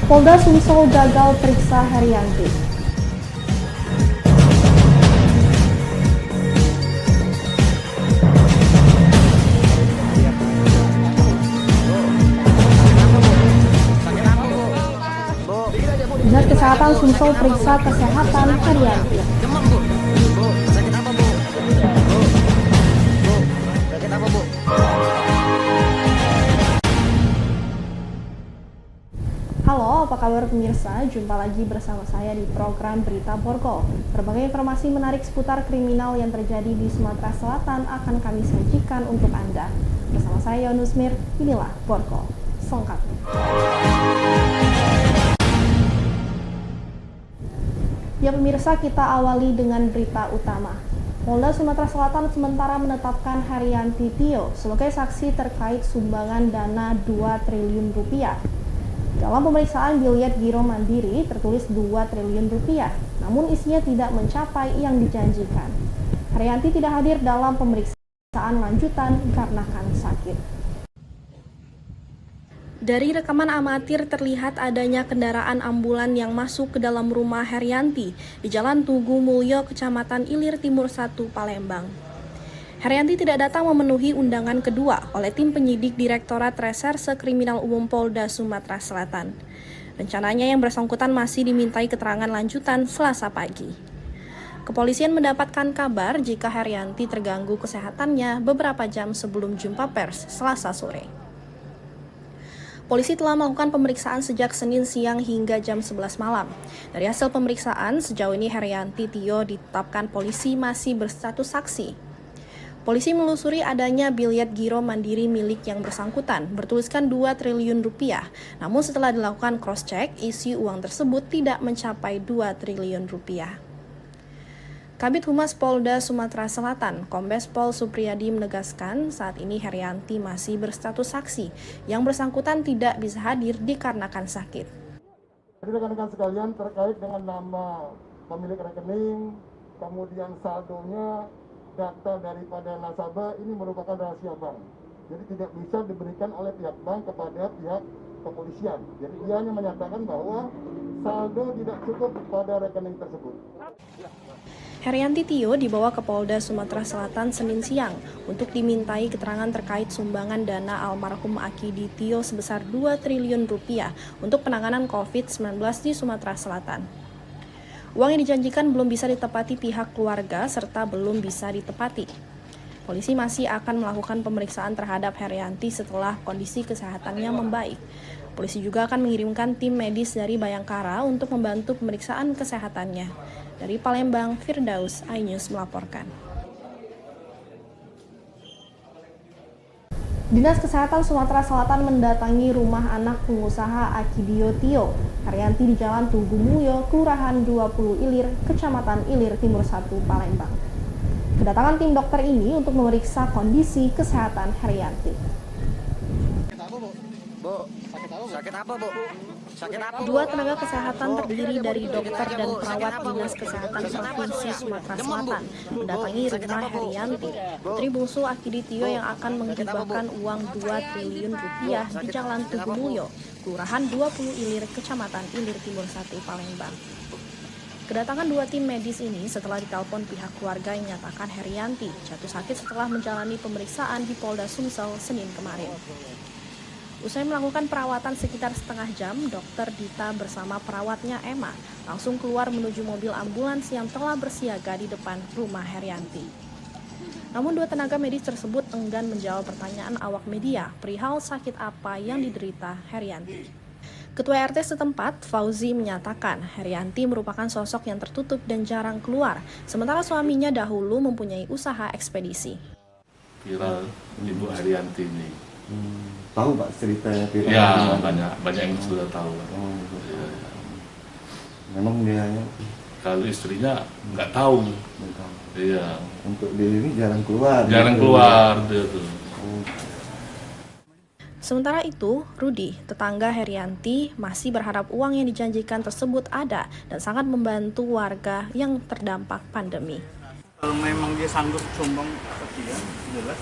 Polda Sumsel gagal periksa Herianti. Dinas Kesehatan Sumsel periksa kesehatan Herianti. Halo, apa kabar pemirsa? Jumpa lagi bersama saya di program Berita Borgol. Berbagai informasi menarik seputar kriminal yang terjadi di Sumatera Selatan akan kami sajikan untuk Anda. Bersama saya Yonus Mir, inilah Borgol selengkapnya. Ya pemirsa, kita awali dengan berita utama. Polda Sumatera Selatan sementara menetapkan Herianti Tio sebagai saksi terkait sumbangan dana 2 triliun rupiah. Dalam pemeriksaan biliet giro mandiri tertulis 2 triliun rupiah, namun isinya tidak mencapai yang dijanjikan. Herianti tidak hadir dalam pemeriksaan lanjutan karena sakit. Dari rekaman amatir terlihat adanya kendaraan ambulan yang masuk ke dalam rumah Herianti di Jalan Tugu Mulyo, Kecamatan Ilir Timur 1, Palembang. Herianti tidak datang memenuhi undangan kedua oleh tim penyidik Direktorat Reserse Kriminal Umum Polda Sumatera Selatan. Rencananya yang bersangkutan masih dimintai keterangan lanjutan Selasa pagi. Kepolisian mendapatkan kabar jika Herianti terganggu kesehatannya beberapa jam sebelum jumpa pers Selasa sore. Polisi telah melakukan pemeriksaan sejak Senin siang hingga jam 11 malam. Dari hasil pemeriksaan, sejauh ini Herianti Tio ditetapkan polisi masih berstatus saksi. Polisi menelusuri adanya biliet giro mandiri milik yang bersangkutan bertuliskan 2 triliun rupiah. Namun setelah dilakukan cross-check, isi uang tersebut tidak mencapai 2 triliun rupiah. Kabid Humas Polda Sumatera Selatan, Kombes Pol Supriyadi menegaskan saat ini Herianti masih berstatus saksi. Yang bersangkutan tidak bisa hadir dikarenakan sakit. Jadi rekan-rekan sekalian terkait dengan nama pemilik rekening, kemudian saldonya, data daripada nasabah ini merupakan rahasia bank. Jadi tidak bisa diberikan oleh pihak bank kepada pihak kepolisian. Jadi dia hanya menyatakan bahwa saldo tidak cukup pada rekening tersebut. Herianti Tio dibawa ke Polda Sumatera Selatan Senin siang untuk dimintai keterangan terkait sumbangan dana almarhum Akidi Tio sebesar 2 triliun rupiah untuk penanganan COVID-19 di Sumatera Selatan. Uang yang dijanjikan belum bisa ditepati pihak keluarga serta belum bisa ditepati. Polisi masih akan melakukan pemeriksaan terhadap Herianti setelah kondisi kesehatannya membaik. Polisi juga akan mengirimkan tim medis dari Bayangkara untuk membantu pemeriksaan kesehatannya. Dari Palembang, Firdaus, iNews melaporkan. Dinas Kesehatan Sumatera Selatan mendatangi rumah anak pengusaha Akidio Tio, Herianti di Jalan Tugu Mulyo, Kelurahan 20 Ilir, Kecamatan Ilir Timur 1, Palembang. Kedatangan tim dokter ini untuk memeriksa kondisi kesehatan Herianti. Sakit apa, Bu? Sakit apa? Dua tenaga kesehatan terdiri dari dokter dan perawat Dinas Kesehatan Provinsi Sumatera Selatan mendatangi rumah Herianti, putri bungsu Akidi Tio yang akan menghibahkan uang 2 triliun rupiah di Jalan Tugu Mulyo, Kelurahan 20 Ilir, Kecamatan Ilir Timur 1, Palembang. Kedatangan 2 tim medis ini setelah ditelepon pihak keluarga yang menyatakan Herianti jatuh sakit setelah menjalani pemeriksaan di Polda Sumsel Senin kemarin. Usai melakukan perawatan sekitar setengah jam, Dokter Dita bersama perawatnya Emma langsung keluar menuju mobil ambulans yang telah bersiaga di depan rumah Herianti. Namun 2 tenaga medis tersebut enggan menjawab pertanyaan awak media perihal sakit apa yang diderita Herianti. Ketua RT setempat, Fauzi, menyatakan Herianti merupakan sosok yang tertutup dan jarang keluar, sementara suaminya dahulu mempunyai usaha ekspedisi. Viral Ibu Herianti ini. Tahu Pak ceritanya viral? Ya, banyak yang sudah tahu. Ya. Memang dia Kalau istrinya nggak tahu. Iya. Untuk dia ini jarang keluar. Jarang keluar dia tuh. Sementara itu, Rudi, tetangga Herianti, masih berharap uang yang dijanjikan tersebut ada dan sangat membantu warga yang terdampak pandemi. Kalau memang dia sanggup sumbang sekian, jelas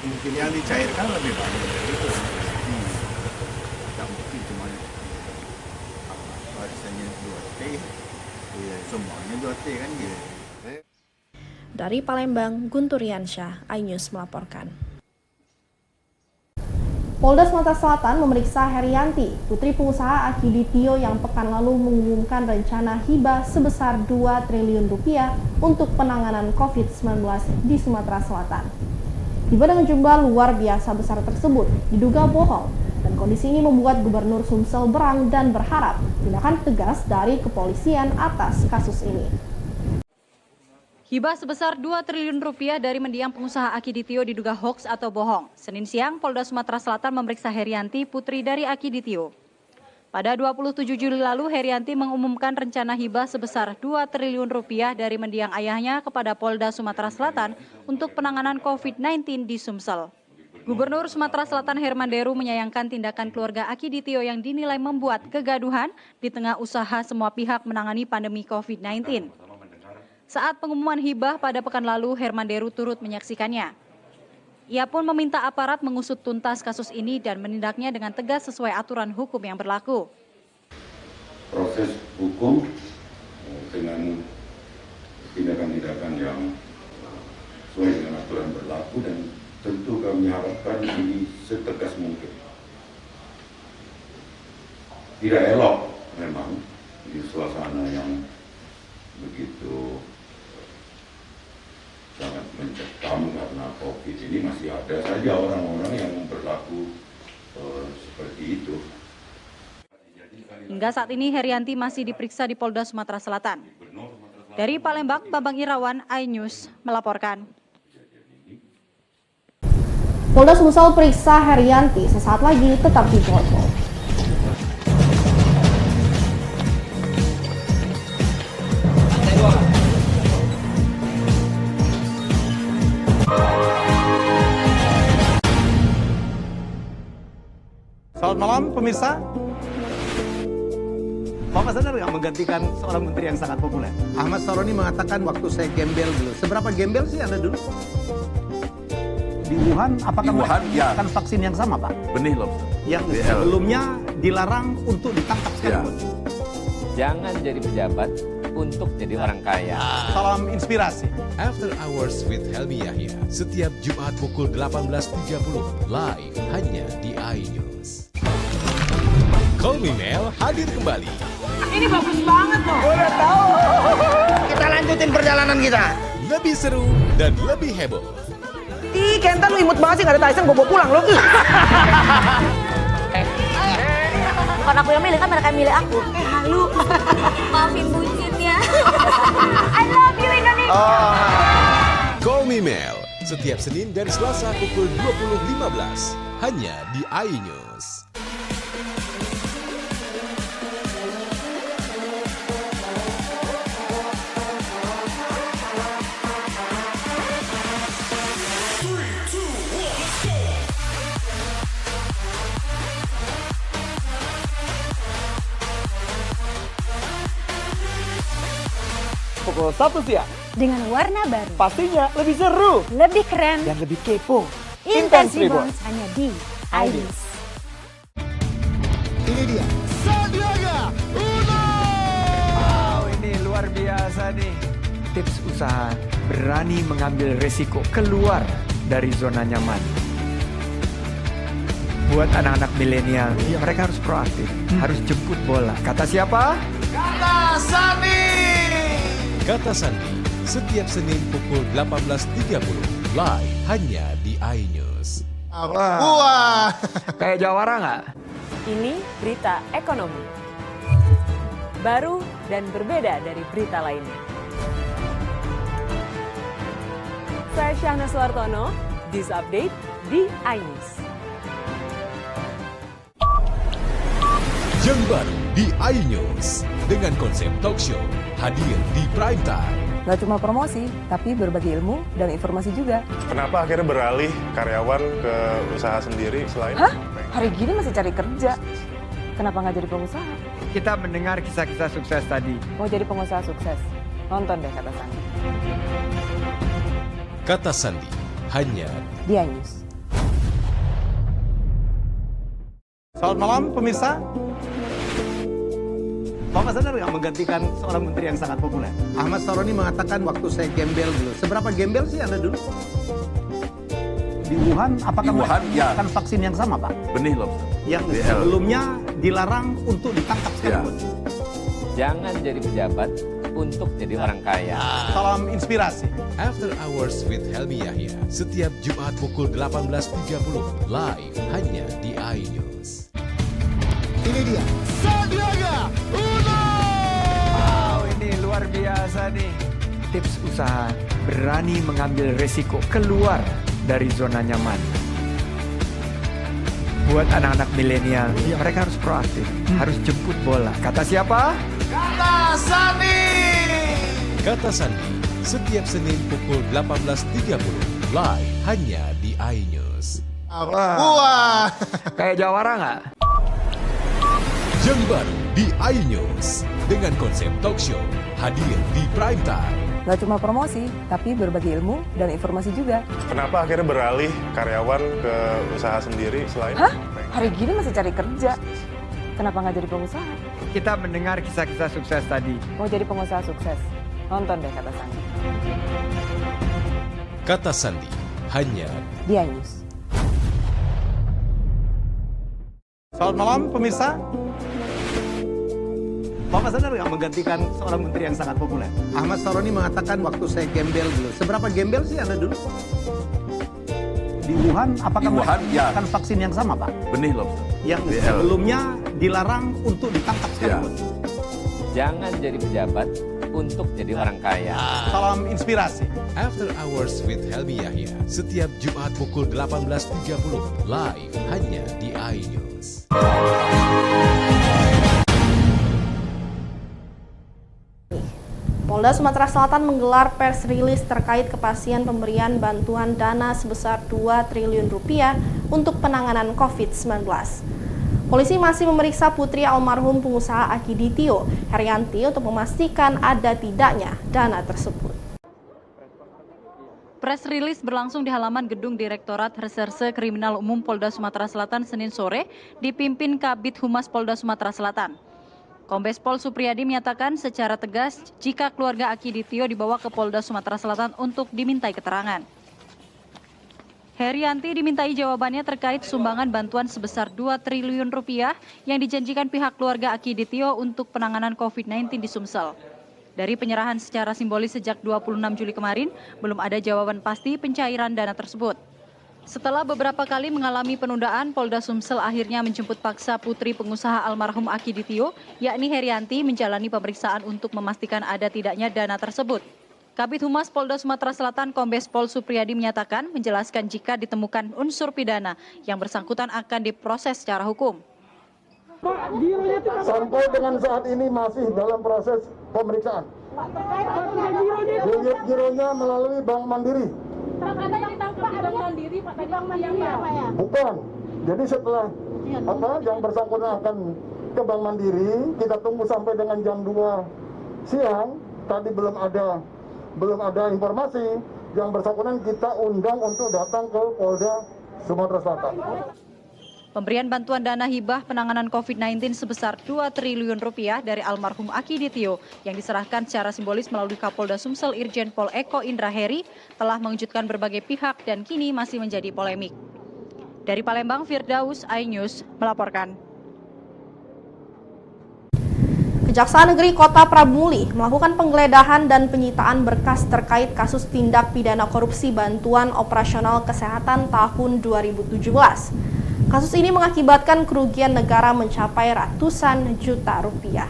mungkin yang dicairkan lebih banyak dari itu. Tidak mungkin cuma Iya, semuanya 2T kan gitu. Dari Palembang, Guntur Yansyah, iNews melaporkan. Polda Sumatera Selatan memeriksa Herianti, putri pengusaha Akiditio yang pekan lalu mengumumkan rencana hibah sebesar 2 triliun rupiah untuk penanganan COVID-19 di Sumatera Selatan. Hibah dengan jumlah luar biasa besar tersebut diduga bohong, dan kondisi ini membuat Gubernur Sumsel berang dan berharap tindakan tegas dari kepolisian atas kasus ini. Hibah sebesar 2 triliun rupiah dari mendiang pengusaha Akiditio diduga hoaks atau bohong. Senin siang, Polda Sumatera Selatan memeriksa Herianti, putri dari Akiditio. Pada 27 Juli lalu, Herianti mengumumkan rencana hibah sebesar 2 triliun rupiah dari mendiang ayahnya kepada Polda Sumatera Selatan untuk penanganan COVID-19 di Sumsel. Gubernur Sumatera Selatan Herman Deru menyayangkan tindakan keluarga Akiditio yang dinilai membuat kegaduhan di tengah usaha semua pihak menangani pandemi COVID-19. Saat pengumuman hibah pada pekan lalu, Herman Deru turut menyaksikannya. Ia pun meminta aparat mengusut tuntas kasus ini dan menindaknya dengan tegas sesuai aturan hukum yang berlaku. Proses hukum dengan tindakan-tindakan yang sesuai dengan aturan berlaku, dan tentu kami harapkan ini setegas mungkin. Tidak elok memang di suasana yang begitu sangat mencekam karena COVID ini masih ada saja orang-orang yang berlaku seperti itu. Hingga saat ini Herianti masih diperiksa di Polda Sumatera Selatan. Dari Palembang, Bambang Irawan, iNews melaporkan. Polda Sumsel periksa Herianti, sesaat lagi tetap di Polpol. Selamat malam pemirsa. Bapak sadar nggak menggantikan seorang menteri yang sangat populer? Ahmad Saroni mengatakan waktu saya gembel dulu. Seberapa gembel sih Anda dulu? Di Wuhan, apakah Di Wuhan, ya. menggunakan vaksin yang sama, Pak? Benih lobster. Yang sebelumnya dilarang untuk ditangkap sekalipun. Jangan jadi pejabat untuk jadi orang kaya. Salam inspirasi. After Hours with Helmi Yahya, setiap Jumat pukul 18.30, live hanya di iNews. Call Me Mel hadir kembali. Ini bagus banget loh. Udah tahu. Kita lanjutin perjalanan kita. Lebih seru dan lebih heboh. Ih, Kenta lu imut banget sih, gak ada Tyson, gue bawa pulang lo. Bukan aku yang milih, kan mereka yang milih aku. Halu. Maafin bucinnya. I love you Indonesia. Call Me Mel, setiap Senin dan Selasa pukul 20.15, hanya di iNews. Pukul 1 siang. Dengan warna baru. Pastinya lebih seru. Lebih keren. Dan lebih kepo. Intense Reborns hanya di iNews. Ini dia. Sandiaga Uno. Wow, ini luar biasa nih. Tips usaha berani mengambil resiko keluar dari zona nyaman. Buat anak-anak milenial, mereka harus proaktif, harus jemput bola. Kata siapa? Kata Sandi. Kata Sandi, setiap Senin pukul 18.30, live hanya di iNews. Wah. Kayak jawara nggak? Ini berita ekonomi. Baru dan berbeda dari berita lainnya. Saya Syahna Suartono, This Update di iNews. Yang baru di iNews dengan konsep talk show hadir di prime time. Gak cuma promosi, tapi berbagi ilmu dan informasi juga. Kenapa akhirnya beralih karyawan ke usaha sendiri selain? Hah? Hari gini masih cari kerja. Kenapa nggak jadi pengusaha? Kita mendengar kisah-kisah sukses tadi. Mau jadi pengusaha sukses? Nonton deh Kata Sandi. Kata Sandi, hanya di iNews. Selamat malam pemirsa. Bapak Bapak sadar nggak menggantikan seorang menteri yang sangat populer? Ahmad Saroni mengatakan waktu saya gembel dulu. Seberapa gembel sih Anda dulu? Di Wuhan, apakah Wuhan, ya. melakukan vaksin yang sama, Pak? Benih loh. Yang sebelumnya dilarang untuk ditangkap sekalipun. Jangan jadi pejabat untuk jadi orang kaya. Salam inspirasi. After Hours with Helmi Yahya, setiap Jumat pukul 18.30, live hanya di iNews. Ini dia, Sandiaga Uno! Wow, ini luar biasa nih. Tips usaha, berani mengambil resiko, keluar dari zona nyaman. Buat anak-anak milenial, mereka harus proaktif, harus jemput bola. Kata siapa? Kata Sandi! Kata Sandi, setiap Senin pukul 18.30, live hanya di iNews. Wah! Kayak Jawara nggak? Yang baru di iNews, dengan konsep talk show, hadir di prime time. Gak cuma promosi, tapi berbagi ilmu dan informasi juga. Kenapa akhirnya beralih karyawan ke usaha sendiri selain... Hah? Hari gini masih cari kerja. Kenapa nggak jadi pengusaha? Kita mendengar kisah-kisah sukses tadi. Mau jadi pengusaha sukses? Nonton deh Kata Sandi. Kata Sandi, hanya di iNews. Selamat malam pemirsa. Bapak sadar nggak menggantikan seorang menteri yang sangat populer? Ahmad Saroni mengatakan waktu saya gembel dulu. Seberapa gembel sih Anda dulu? Di Wuhan, apakah melakukan vaksin yang sama, Pak? Benih loh. Yang sebelumnya dilarang untuk ditangkap sekalipun. Jangan jadi pejabat untuk jadi orang kaya. Salam inspirasi. After Hours with Helmi Yahya, setiap Jumat pukul 18.30, live hanya di iNews. Polda Sumatera Selatan menggelar pers rilis terkait kepastian pemberian bantuan dana sebesar 2 triliun rupiah untuk penanganan COVID-19. Polisi masih memeriksa putri almarhum pengusaha Akiditio, Herianti, untuk memastikan ada tidaknya dana tersebut. Press release berlangsung di halaman gedung Direktorat Reserse Kriminal Umum Polda Sumatera Selatan Senin sore, dipimpin Kabid Humas Polda Sumatera Selatan. Kombes Pol Supriyadi menyatakan secara tegas jika keluarga Akiditio dibawa ke Polda Sumatera Selatan untuk dimintai keterangan. Herianti dimintai jawabannya terkait sumbangan bantuan sebesar 2 triliun rupiah yang dijanjikan pihak keluarga Akiditio untuk penanganan COVID-19 di Sumsel. Dari penyerahan secara simbolis sejak 26 Juli kemarin, belum ada jawaban pasti pencairan dana tersebut. Setelah beberapa kali mengalami penundaan, Polda Sumsel akhirnya menjemput paksa putri pengusaha almarhum Akiditio, yakni Herianti, menjalani pemeriksaan untuk memastikan ada tidaknya dana tersebut. Kabid Humas Polda Sumatera Selatan Kombes Pol Supriyadi menyatakan menjelaskan jika ditemukan unsur pidana yang bersangkutan akan diproses secara hukum. Sampai dengan saat ini masih dalam proses pemeriksaan. Gironya melalui Bank Mandiri. Bukan. Jadi setelah yang bersangkutan akan ke Bank Mandiri, kita tunggu sampai dengan jam 2 siang. Tadi belum ada informasi. Yang bersangkutan kita undang untuk datang ke Polda Sumatera Selatan. Pemberian bantuan dana hibah penanganan COVID-19 sebesar 2 triliun rupiah dari almarhum Akiditio yang diserahkan secara simbolis melalui Kapolda Sumsel Irjen Pol Eko Indra Heri telah mengejutkan berbagai pihak dan kini masih menjadi polemik. Dari Palembang, Firdaus, iNews melaporkan. Kejaksaan Negeri Kota Prabumuli melakukan penggeledahan dan penyitaan berkas terkait kasus tindak pidana korupsi bantuan operasional kesehatan tahun 2017. Kasus ini mengakibatkan kerugian negara mencapai ratusan juta rupiah.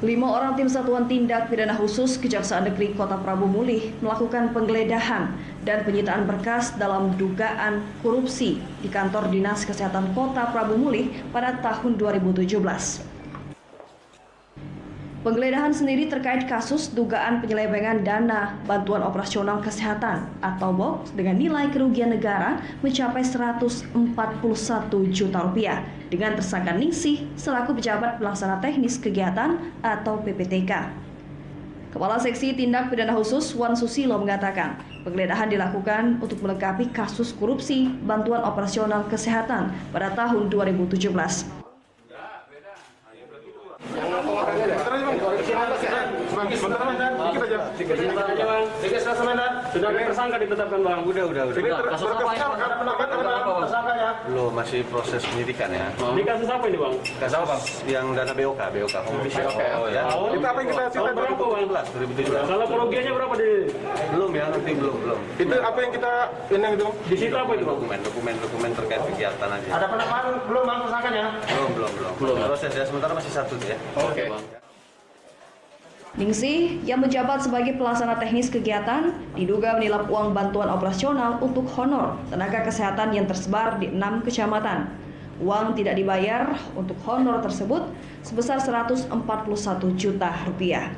Lima orang tim Satuan Tindak Pidana Khusus Kejaksaan Negeri Kota Prabumuli melakukan penggeledahan dan penyitaan berkas dalam dugaan korupsi di kantor Dinas Kesehatan Kota Prabumuli pada tahun 2017. Penggeledahan sendiri terkait kasus dugaan penyelewengan dana bantuan operasional kesehatan atau BOK dengan nilai kerugian negara mencapai 141 juta rupiah dengan tersangka Ningsih selaku pejabat pelaksana teknis kegiatan atau PPTK. Kepala Seksi Tindak Pidana Khusus Wan Susilo mengatakan, penggeledahan dilakukan untuk melengkapi kasus korupsi bantuan operasional kesehatan pada tahun 2017. Sudah ada tersangka ditetapkan bang? Udah. Kasus apa ya? Belum, masih proses penyidikan ya. Di kasus apa ini bang? Kasus apa bang? Yang dana BOK. Oh ya. Itu apa yang kita cerita berapa bang? 2017. Salah kerugiannya berapa di? Belum ya, nanti belum. Itu apa yang kita ini itu? Di situ apa itu bang? Dokumen terkait kegiatan aja. Ada penetapan belum bang tersangkanya? Belum. Proses ya, sementara masih satu ya. Oke. Ningsih yang menjabat sebagai pelaksana teknis kegiatan diduga menilap uang bantuan operasional untuk honor tenaga kesehatan yang tersebar di 6 kecamatan. Uang tidak dibayar untuk honor tersebut sebesar 141 juta rupiah.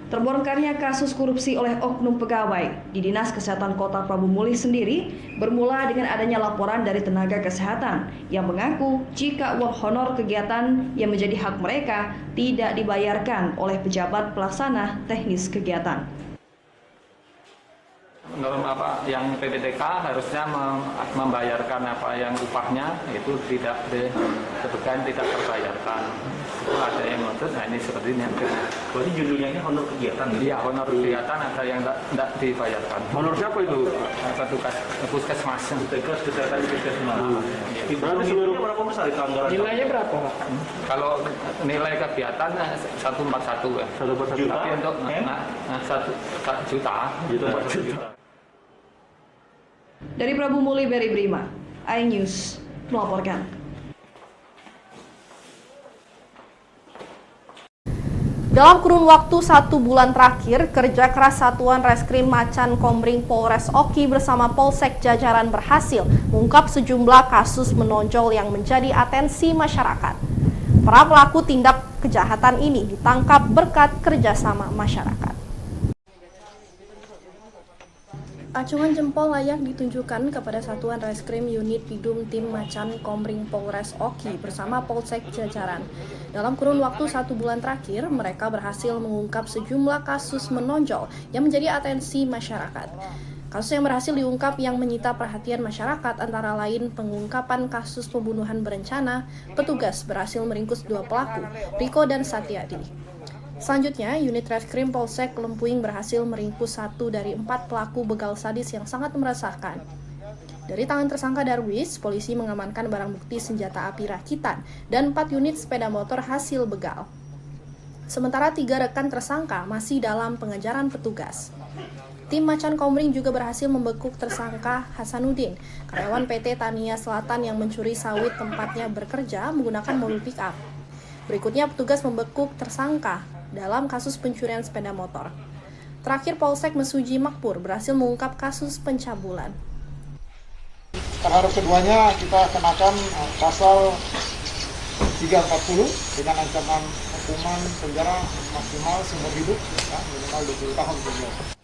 Terbongkarnya kasus korupsi oleh oknum pegawai di Dinas Kesehatan Kota Prabu Mulih sendiri bermula dengan adanya laporan dari tenaga kesehatan yang mengaku jika uang honor kegiatan yang menjadi hak mereka tidak dibayarkan oleh pejabat pelaksana teknis kegiatan. Menurut yang PPTK harusnya membayarkan apa yang upahnya itu tidak disebutkan tidak terbayarkan. Itu ada yang ngotot, nah ini seperti ini. Berarti judulnya ini honor kegiatan? Iya, honor kegiatan ada yang tidak dibayarkan. Honor siapa itu? Petugas puskesmas. Petugas kesehatan di puskesmas. Berarti seluruhnya berapa besar itu anggaran? Nilainya berapa? Kalau nilai kegiatan 141 ya. 141 juta? Tapi untuk 1 juta. Dari Prabu Mulih, Beri Brima, iNews melaporkan. Dalam kurun waktu 1 bulan terakhir, kerja keras Satuan Reskrim Macan Komring Polres Oki bersama Polsek jajaran berhasil mengungkap sejumlah kasus menonjol yang menjadi atensi masyarakat. Para pelaku tindak kejahatan ini ditangkap berkat kerjasama masyarakat. Acungan jempol layak ditunjukkan kepada Satuan Reskrim Unit Bidum Tim Macan Komring Polres Oki bersama Polsek jajaran. Dalam kurun waktu 1 bulan terakhir, mereka berhasil mengungkap sejumlah kasus menonjol yang menjadi atensi masyarakat. Kasus yang berhasil diungkap yang menyita perhatian masyarakat antara lain pengungkapan kasus pembunuhan berencana, petugas berhasil meringkus 2 pelaku, Riko dan Satyadi. Selanjutnya, unit Reskrim Polsek Lempuing berhasil meringkus 1 dari 4 pelaku begal sadis yang sangat meresahkan. Dari tangan tersangka Darwis, polisi mengamankan barang bukti senjata api rakitan dan 4 unit sepeda motor hasil begal. Sementara 3 rekan tersangka masih dalam pengejaran petugas. Tim Macan Komring juga berhasil membekuk tersangka Hasanuddin, karyawan PT Tania Selatan yang mencuri sawit tempatnya bekerja menggunakan mobil pick-up. Berikutnya, petugas membekuk tersangka dalam kasus pencurian sepeda motor. Terakhir, Polsek Mesuji Makpur berhasil mengungkap kasus pencabulan. Terhadap keduanya kita kenakan pasal 340 dengan ancaman hukuman penjara maksimal seumur hidup, minimal 20 tahun penjara.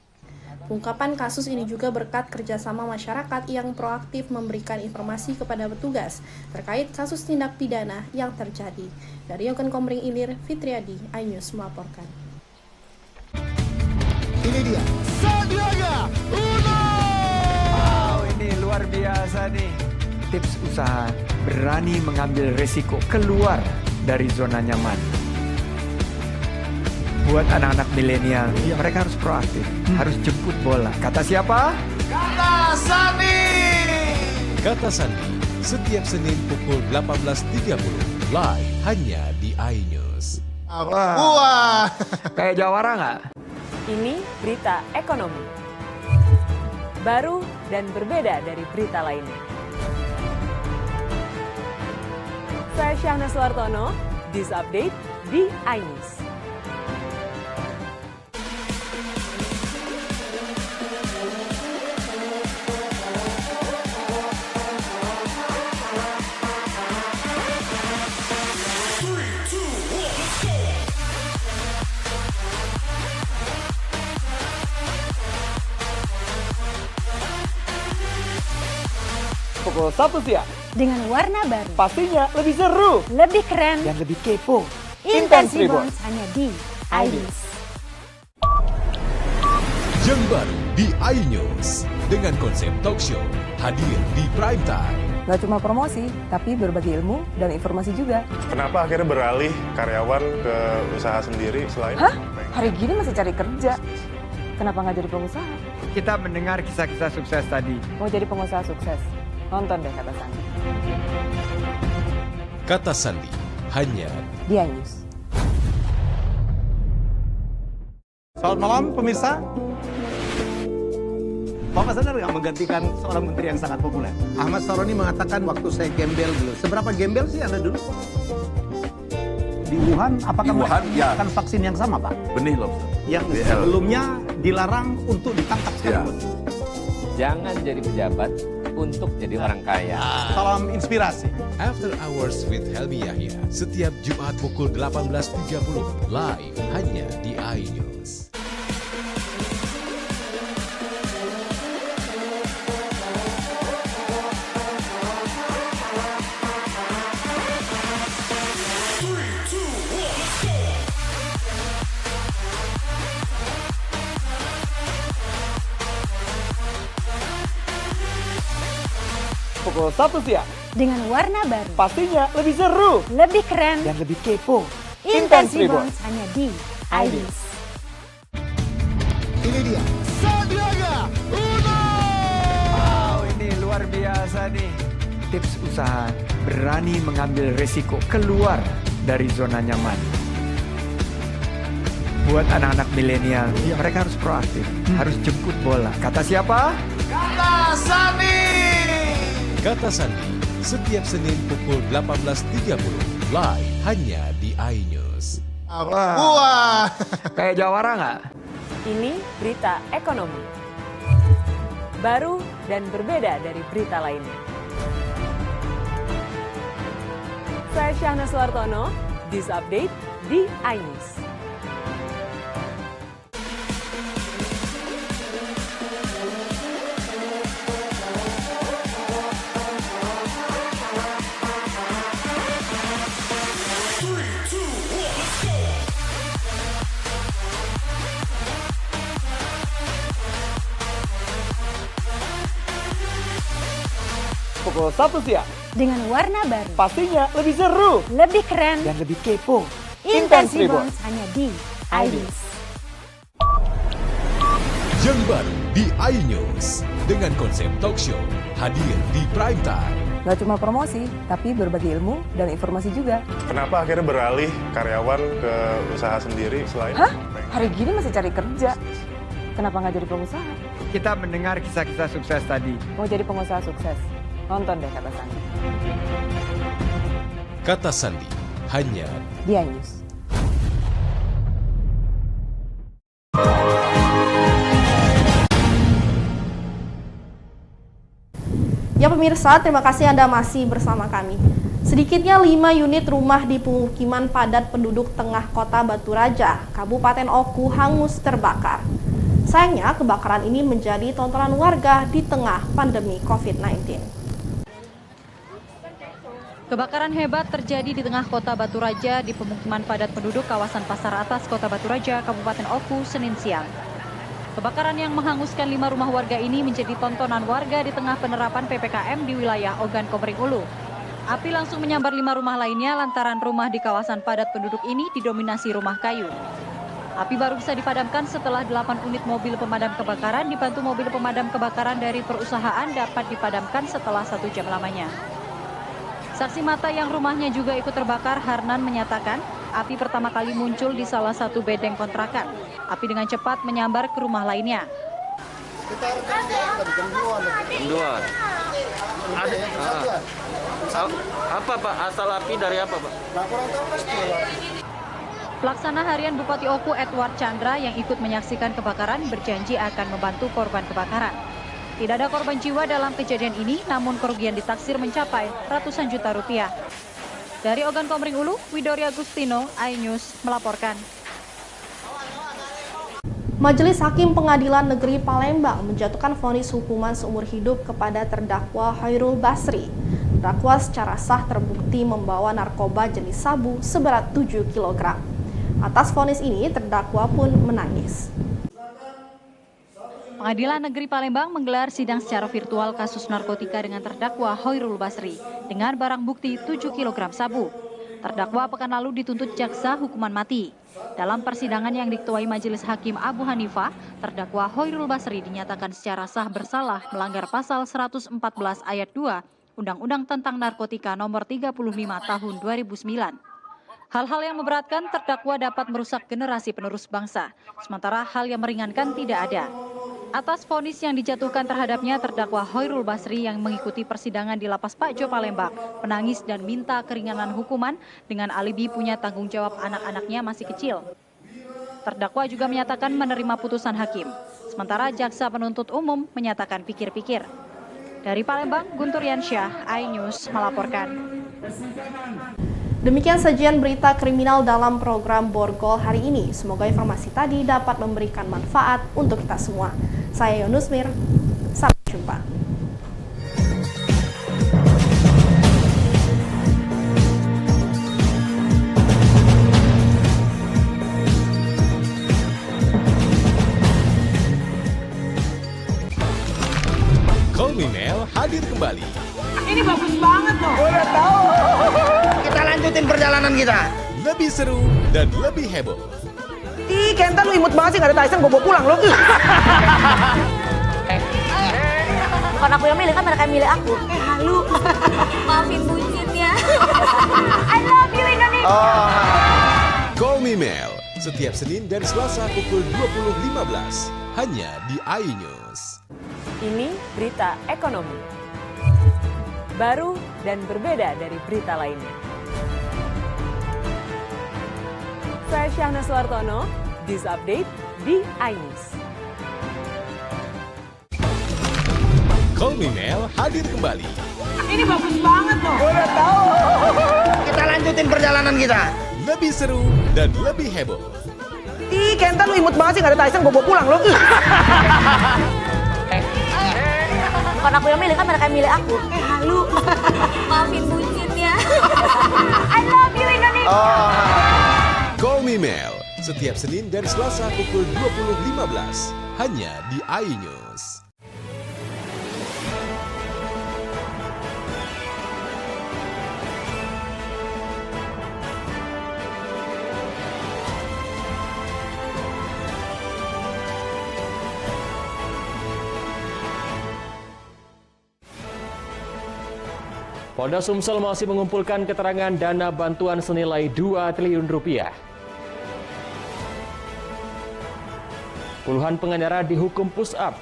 Pengungkapan kasus ini juga berkat kerjasama masyarakat yang proaktif memberikan informasi kepada petugas terkait kasus tindak pidana yang terjadi. Dari Yogan Komring Ilir, Fitriadi, iNews melaporkan. Ini dia, Sandiaga Uno! Wow, ini luar biasa nih. Tips usaha berani mengambil resiko keluar dari zona nyaman. Buat anak-anak milenial, mereka harus proaktif, harus jemput bola. Kata siapa? Kata Sandi! Kata Sandi, setiap Senin pukul 18.30, live hanya di iNews. Wah! Kayak jawara nggak? Ini berita ekonomi. Baru dan berbeda dari berita lainnya. Saya Syahna Suartono, This Update di iNews. Pukul 1 siang. Dengan warna baru. Pastinya lebih seru. Lebih keren. Dan lebih kepo. Intense Rebounds hanya di iNews. Yang baru di iNews dengan konsep talk show hadir di prime time. Gak cuma promosi, tapi berbagi ilmu dan informasi juga. Kenapa akhirnya beralih karyawan ke usaha sendiri selain? Hah? Hari gini masih cari kerja. Kenapa nggak jadi pengusaha? Kita mendengar kisah-kisah sukses tadi. Mau jadi pengusaha sukses? Nonton deh Kata Sandi. Kata Sandi hanya di iNews. Selamat malam pemirsa. Bapak sadar nggak menggantikan seorang menteri yang sangat populer? Ahmad Saroni mengatakan waktu saya gembel dulu. Seberapa gembel sih Anda dulu? Di Wuhan, apakah mereka menggunakan vaksin yang sama, Pak? Benih lobster. Yang sebelumnya dilarang untuk ditangkap sekalipun. Jangan jadi pejabat untuk jadi orang kaya. Salam inspirasi. After Hours with Helmi Yahya setiap Jumat pukul 18.30 live hanya di iNews. Pukul 1 siang. Dengan warna baru. Pastinya lebih seru. Lebih keren. Dan lebih kepo. Intense Reborns hanya di iNews. Ini dia. Sandiaga Uno. Wow, ini luar biasa nih. Tips usaha berani mengambil resiko keluar dari zona nyaman. Buat anak-anak milenial, mereka harus proaktif, harus jemput bola. Kata siapa? Kata Sandi. Kata Sandi setiap Senin pukul 18.30 live hanya di iNews. Wah. Kayak jawara nggak? Ini berita ekonomi. Baru dan berbeda dari berita lainnya. Saya Syahna Suartono, This Update di iNews. Pukul 1 siang. Dengan warna baru. Pastinya lebih seru. Lebih keren. Dan lebih kepo. Intense Reborns hanya di iNews. Yang baru di iNews dengan konsep talk show hadir di prime time. Gak cuma promosi, tapi berbagi ilmu dan informasi juga. Kenapa akhirnya beralih karyawan ke usaha sendiri selain? Hah? Hari gini masih cari kerja. Kenapa nggak jadi pengusaha? Kita mendengar kisah-kisah sukses tadi. Mau jadi pengusaha sukses? Nonton deh Kata Sandi. Kata Sandi hanya di iNews. Ya pemirsa, terima kasih Anda masih bersama kami. Sedikitnya 5 unit rumah di pemukiman padat penduduk tengah kota Batu Raja, Kabupaten Oku hangus terbakar. Sayangnya kebakaran ini menjadi tontonan warga di tengah pandemi COVID-19. Kebakaran hebat terjadi di tengah kota Batu Raja di pemukiman padat penduduk kawasan Pasar Atas, Kota Batu Raja, Kabupaten Oku, Senin siang. Kebakaran yang menghanguskan 5 rumah warga ini menjadi tontonan warga di tengah penerapan PPKM di wilayah Ogan Komering Ulu. Api langsung menyambar 5 rumah lainnya lantaran rumah di kawasan padat penduduk ini didominasi rumah kayu. Api baru bisa dipadamkan setelah 8 unit mobil pemadam kebakaran dibantu mobil pemadam kebakaran dari perusahaan dapat dipadamkan setelah 1 jam lamanya. Saksi mata yang rumahnya juga ikut terbakar, Harnan, menyatakan api pertama kali muncul di salah satu bedeng kontrakan. Api dengan cepat menyambar ke rumah lainnya. Apa Pak? Asal api dari apa Pak? Pelaksana harian Bupati Oku Edward Chandra yang ikut menyaksikan kebakaran berjanji akan membantu korban kebakaran. Tidak ada korban jiwa dalam kejadian ini, namun kerugian ditaksir mencapai ratusan juta rupiah. Dari Ogan Komering Ulu, Widori Agustino, iNews melaporkan. Majelis Hakim Pengadilan Negeri Palembang menjatuhkan vonis hukuman seumur hidup kepada terdakwa Hairul Basri. Terdakwa secara sah terbukti membawa narkoba jenis sabu seberat 7 kg. Atas vonis ini, terdakwa pun menangis. Pengadilan Negeri Palembang menggelar sidang secara virtual kasus narkotika dengan terdakwa Hoirul Basri dengan barang bukti 7 kg sabu. Terdakwa pekan lalu dituntut jaksa hukuman mati. Dalam persidangan yang diketuai Majelis Hakim Abu Hanifah, terdakwa Hoirul Basri dinyatakan secara sah bersalah melanggar pasal 114 ayat 2 Undang-Undang tentang Narkotika nomor 35 tahun 2009. Hal-hal yang memberatkan terdakwa dapat merusak generasi penerus bangsa, sementara hal yang meringankan tidak ada. Atas vonis yang dijatuhkan terhadapnya, terdakwa Hoirul Basri yang mengikuti persidangan di Lapas Pakjo Palembang menangis dan minta keringanan hukuman dengan alibi punya tanggung jawab anak-anaknya masih kecil. Terdakwa juga menyatakan menerima putusan hakim, sementara jaksa penuntut umum menyatakan pikir-pikir. Dari Palembang, Guntur Yansyah, iNews melaporkan. Demikian sajian berita kriminal dalam program Borgol hari ini. Semoga informasi tadi dapat memberikan manfaat untuk kita semua. Saya Yunus Mir, sampai jumpa. Kolmimel hadir kembali. Ini bagus banget loh. Udah tahu. Kita lanjutin perjalanan kita. Lebih seru dan lebih heboh. Ih, Kenta lu imut banget sih, gak ada Tyson, gue bawa pulang lo. Bukan aku yang milih, kan mereka yang milih aku. Halu. Maafin bucin ya. I love you Indonesia. Call Me Mel, setiap Senin dan Selasa pukul 20.15 hanya di iNews. Ini berita ekonomi. Baru dan berbeda dari berita lainnya. Saya Syahna Suartono, This Update di iNews. Call Me Mel hadir kembali. Ini bagus banget loh. Udah tahu. Kita lanjutin perjalanan kita. Lebih seru dan lebih heboh. Ih, Kenta lu imut banget sih, gak ada Tyson, gue bawa pulang lo. Bukan aku yang milih, kan mereka yang milih aku. Halu. Maafin bucin ya. I love you Indonesia. Call Me Mel, setiap Senin dan Selasa pukul 20.15 hanya di iNews. Polda Sumsel masih mengumpulkan keterangan dana bantuan senilai 2 triliun rupiah. Puluhan pengendara dihukum push up.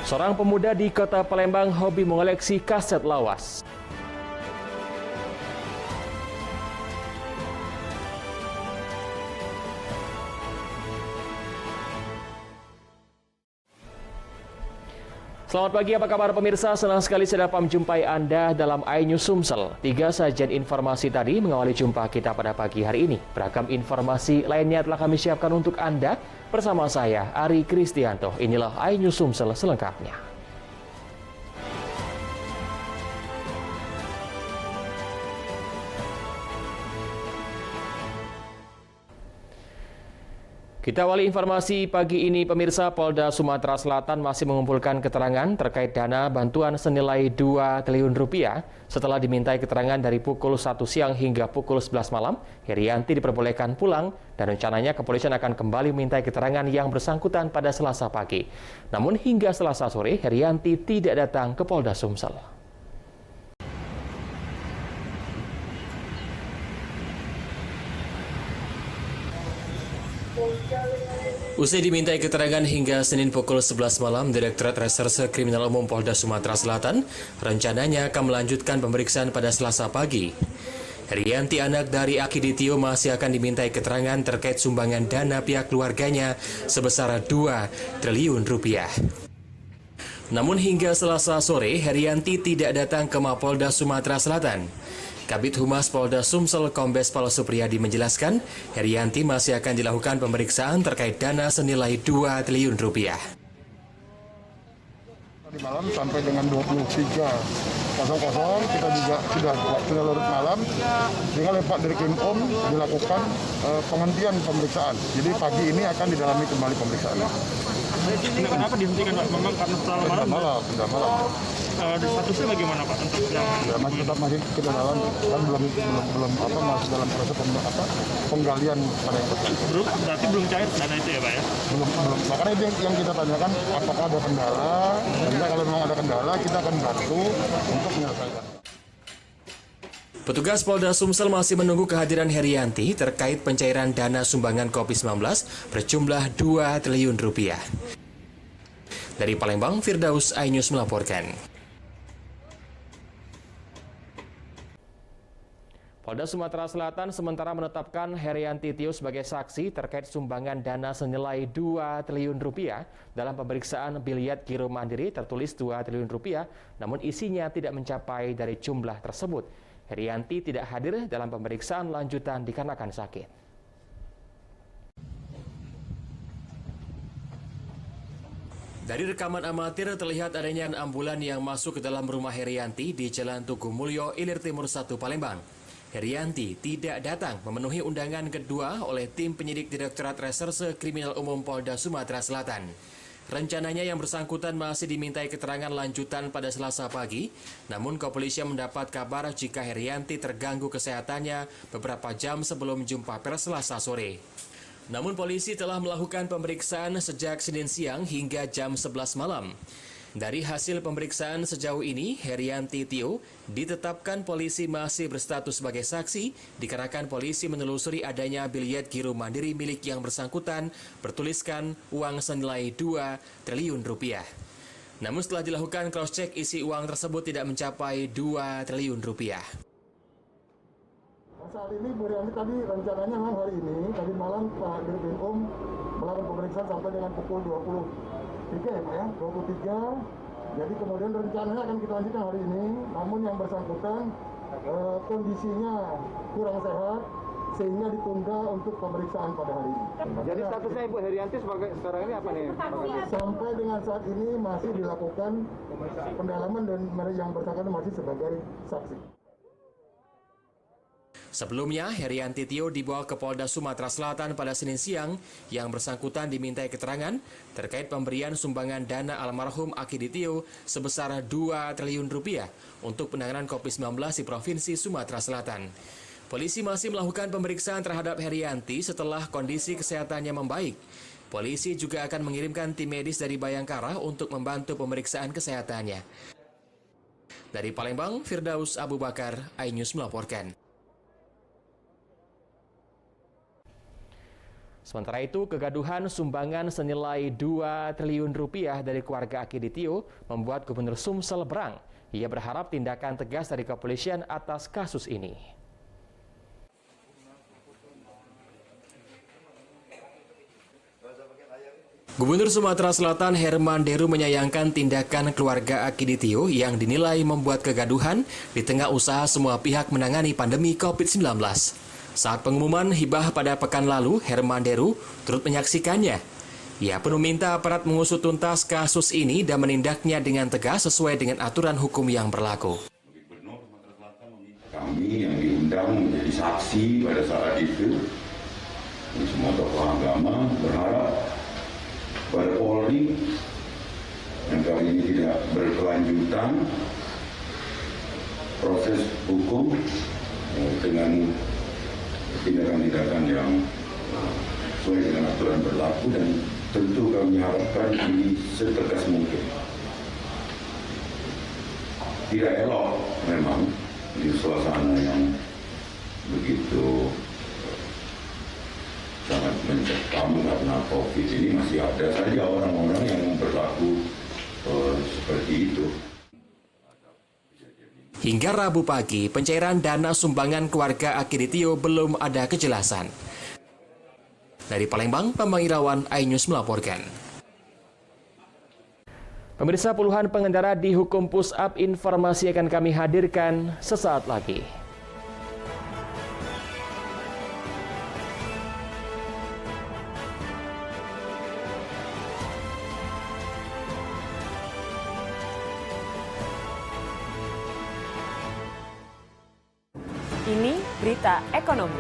Seorang pemuda di Kota Palembang hobi mengoleksi kaset lawas. Selamat pagi, apa kabar pemirsa? Senang sekali saya dapat menjumpai Anda dalam iNews Sumsel. 3 sajian informasi tadi mengawali jumpa kita pada pagi hari ini. Beragam informasi lainnya telah kami siapkan untuk Anda bersama saya, Ari Kristianto. Inilah iNews Sumsel selengkapnya. Kita awali informasi pagi ini, pemirsa. Polda Sumatera Selatan masih mengumpulkan keterangan terkait dana bantuan senilai 2 triliun rupiah. Setelah dimintai keterangan dari pukul 1 siang hingga pukul 11 malam, Herianti diperbolehkan pulang dan rencananya kepolisian akan kembali memintai keterangan yang bersangkutan pada Selasa pagi. Namun hingga Selasa sore, Herianti tidak datang ke Polda Sumsel. Usai dimintai keterangan hingga Senin pukul 11 malam, Direktorat Reserse Kriminal Umum Polda Sumatera Selatan rencananya akan melanjutkan pemeriksaan pada Selasa pagi. Herianti, anak dari Aki Ditio, masih akan dimintai keterangan terkait sumbangan dana pihak keluarganya sebesar 2 triliun rupiah. Namun hingga Selasa sore, Herianti tidak datang ke Mapolda Sumatera Selatan. Kabid Humas Polda Sumsel Kombes Pol Supriyadi menjelaskan, Herianti masih akan dilakukan pemeriksaan terkait dana senilai 2 triliun rupiah. Di malam sampai dengan 23.00 kita juga sudah larut malam dengan Pak Dirkrimum dilakukan penghentian pemeriksaan. Jadi pagi ini akan didalami kembali pemeriksaannya. Kenapa dihentikan Pak? Memang karena terlalu malam? Sudah malam. Statusnya bagaimana Pak untuk yang ya, masih kita dalam kan masih dalam proses penggalian pada yang bersangkutan. Berarti belum cair dana itu ya Pak ya? Belum. Makanya itu yang kita tanyakan apakah ada kendala. Jadi kalau memang ada kendala kita akan bantu untuk menyelesaikan. Petugas Polda Sumsel masih menunggu kehadiran Herianti terkait pencairan dana sumbangan COVID-19 berjumlah 2 triliun rupiah. Dari Palembang, Firdaus iNews melaporkan. Polda Sumatera Selatan sementara menetapkan Herianti Tio sebagai saksi terkait sumbangan dana senilai 2 triliun rupiah dalam pemeriksaan biliet giro mandiri tertulis 2 triliun rupiah, namun isinya tidak mencapai dari jumlah tersebut. Herianti tidak hadir dalam pemeriksaan lanjutan dikarenakan sakit. Dari rekaman amatir terlihat adanya ambulan yang masuk ke dalam rumah Herianti di Jalan Tugu Mulyo, Ilir Timur 1, Palembang. Herianti tidak datang memenuhi undangan kedua oleh tim penyidik Direktorat Reserse Kriminal Umum Polda Sumatera Selatan. Rencananya yang bersangkutan masih dimintai keterangan lanjutan pada Selasa pagi, namun kepolisian mendapat kabar jika Herianti terganggu kesehatannya beberapa jam sebelum jumpa pers Selasa sore. Namun polisi telah melakukan pemeriksaan sejak Senin siang hingga jam 11 malam. Dari hasil pemeriksaan sejauh ini, Herianti Tio ditetapkan polisi masih berstatus sebagai saksi dikarenakan polisi menelusuri adanya biliet giro mandiri milik yang bersangkutan bertuliskan uang senilai 2 triliun rupiah. Namun setelah dilakukan cross-check, isi uang tersebut tidak mencapai 2 triliun rupiah. Saat ini Bu Herianti tadi rencananya memang hari ini, tadi malam Pak Dirkrimum melakukan pemeriksaan sampai dengan pukul 23 ya Pak ya, 23. Jadi kemudian rencananya akan kita lanjutkan hari ini, namun yang bersangkutan kondisinya kurang sehat sehingga ditunda untuk pemeriksaan pada hari ini. Jadi statusnya Ibu Herianti sekarang ini apa nih? Sampai dengan saat ini masih dilakukan pendalaman dan yang bersangkutan masih sebagai saksi. Sebelumnya, Herianti Tio dibawa ke Polda Sumatera Selatan pada Senin siang yang bersangkutan dimintai keterangan terkait pemberian sumbangan dana almarhum Akiditio sebesar 2 triliun rupiah untuk penanganan COVID-19 di Provinsi Sumatera Selatan. Polisi masih melakukan pemeriksaan terhadap Herianti setelah kondisi kesehatannya membaik. Polisi juga akan mengirimkan tim medis dari Bayangkara untuk membantu pemeriksaan kesehatannya. Dari Palembang, Firdaus Abu Bakar, iNews melaporkan. Sementara itu, kegaduhan sumbangan senilai 2 triliun rupiah dari keluarga Akiditio membuat Gubernur Sumsel berang. Ia berharap tindakan tegas dari kepolisian atas kasus ini. Gubernur Sumatera Selatan Herman Deru menyayangkan tindakan keluarga Akiditio yang dinilai membuat kegaduhan di tengah usaha semua pihak menangani pandemi COVID-19. Saat pengumuman hibah pada pekan lalu, Herman Deru turut menyaksikannya. Ia pun meminta aparat mengusut tuntas kasus ini dan menindaknya dengan tegas sesuai dengan aturan hukum yang berlaku. Kami yang diundang menjadi saksi pada saat itu, semua tokoh agama berharap pada Polri yang kali ini tidak berkelanjutan proses hukum dengan tindakan-tindakan yang sesuai dengan aturan berlaku, dan tentu kami harapkan ini setegas mungkin. Tidak elok memang di suasana yang begitu sangat mencekam karena COVID ini masih ada saja orang-orang yang berlaku seperti itu. Hingga Rabu pagi, pencairan dana sumbangan keluarga Akiditio belum ada kejelasan. Dari Palembang, Bambang Irawan, iNews melaporkan. Pemirsa, puluhan pengendara dihukum push up, informasi akan kami hadirkan sesaat lagi. berita ekonomi.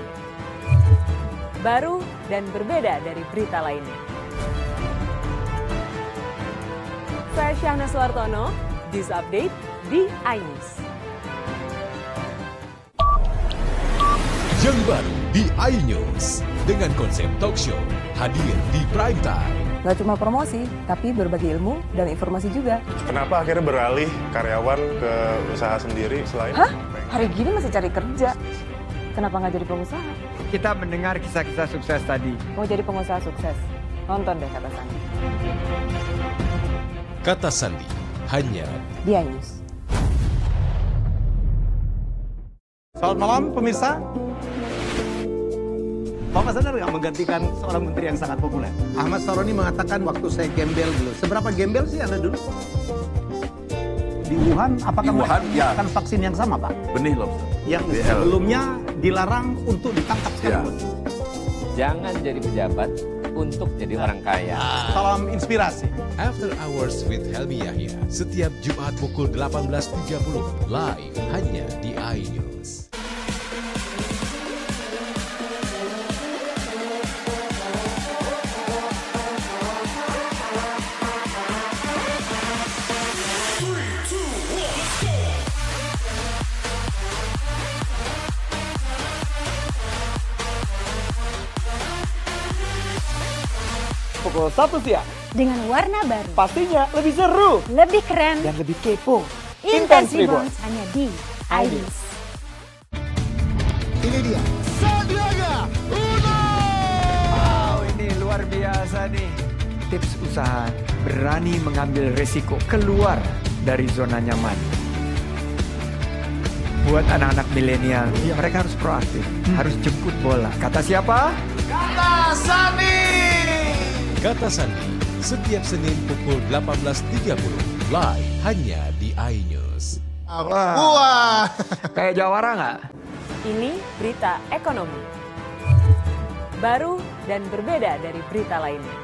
Baru dan berbeda dari berita lainnya. Saya Syahna Suartono, News Update di iNews. Yang baru di iNews dengan konsep talk show hadir di prime time. Gak cuma promosi, tapi berbagi ilmu dan informasi juga. Kenapa akhirnya beralih karyawan ke usaha sendiri selain... Hah? Hari gini masih cari kerja. Kenapa nggak jadi pengusaha? Kita mendengar kisah-kisah sukses tadi. Mau jadi pengusaha sukses? Nonton deh Kata Sandi. Kata Sandi, hanya di iNews. Selamat malam pemirsa. Bapak sadar nggak menggantikan seorang menteri yang sangat populer? Ahmad Saroni mengatakan waktu saya gembel dulu. Seberapa gembel sih Anda dulu? Di Wuhan, apakah menggunakan vaksin yang sama, Pak? Benih lobster. Yang sebelumnya dilarang untuk ditangkap sekarang. Jangan jadi pejabat untuk jadi orang kaya. Salam inspirasi. After Hours with Helmi Yahya setiap Jumat pukul 18.30 live hanya di iNews. Pukul 1 siang. Dengan warna baru. Pastinya lebih seru. Lebih keren. Dan lebih kepo. Intense Reborns hanya di iNews. Ini dia. Sandiaga Uno. Wow, ini luar biasa nih. Tips usaha berani mengambil resiko keluar dari zona nyaman. Buat anak-anak milenial, mereka harus proaktif, harus jemput bola. Kata siapa? Kata Sandi. Kata Sandi, setiap Senin pukul 18.30 live hanya di iNews. Wah. Kayak jawara nggak? Ini berita ekonomi. Baru dan berbeda dari berita lainnya.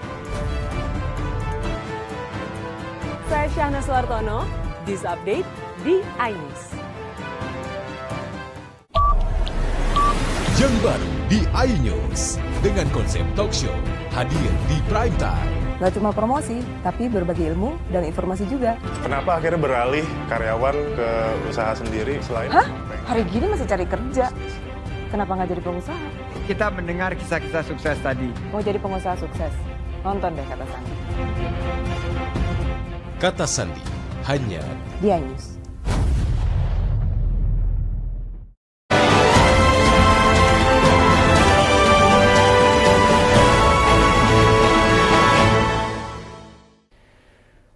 Saya Syahna Suartono, News Update di iNews. Yang baru di iNews dengan konsep talk show hadir di prime time. Gak cuma promosi, tapi berbagi ilmu dan informasi juga. Kenapa akhirnya beralih karyawan ke usaha sendiri selain... Hah? Hari gini masih cari kerja. Kenapa nggak jadi pengusaha? Kita mendengar kisah-kisah sukses tadi. Mau jadi pengusaha sukses? Nonton deh Kata Sandi. Kata Sandi, hanya di iNews.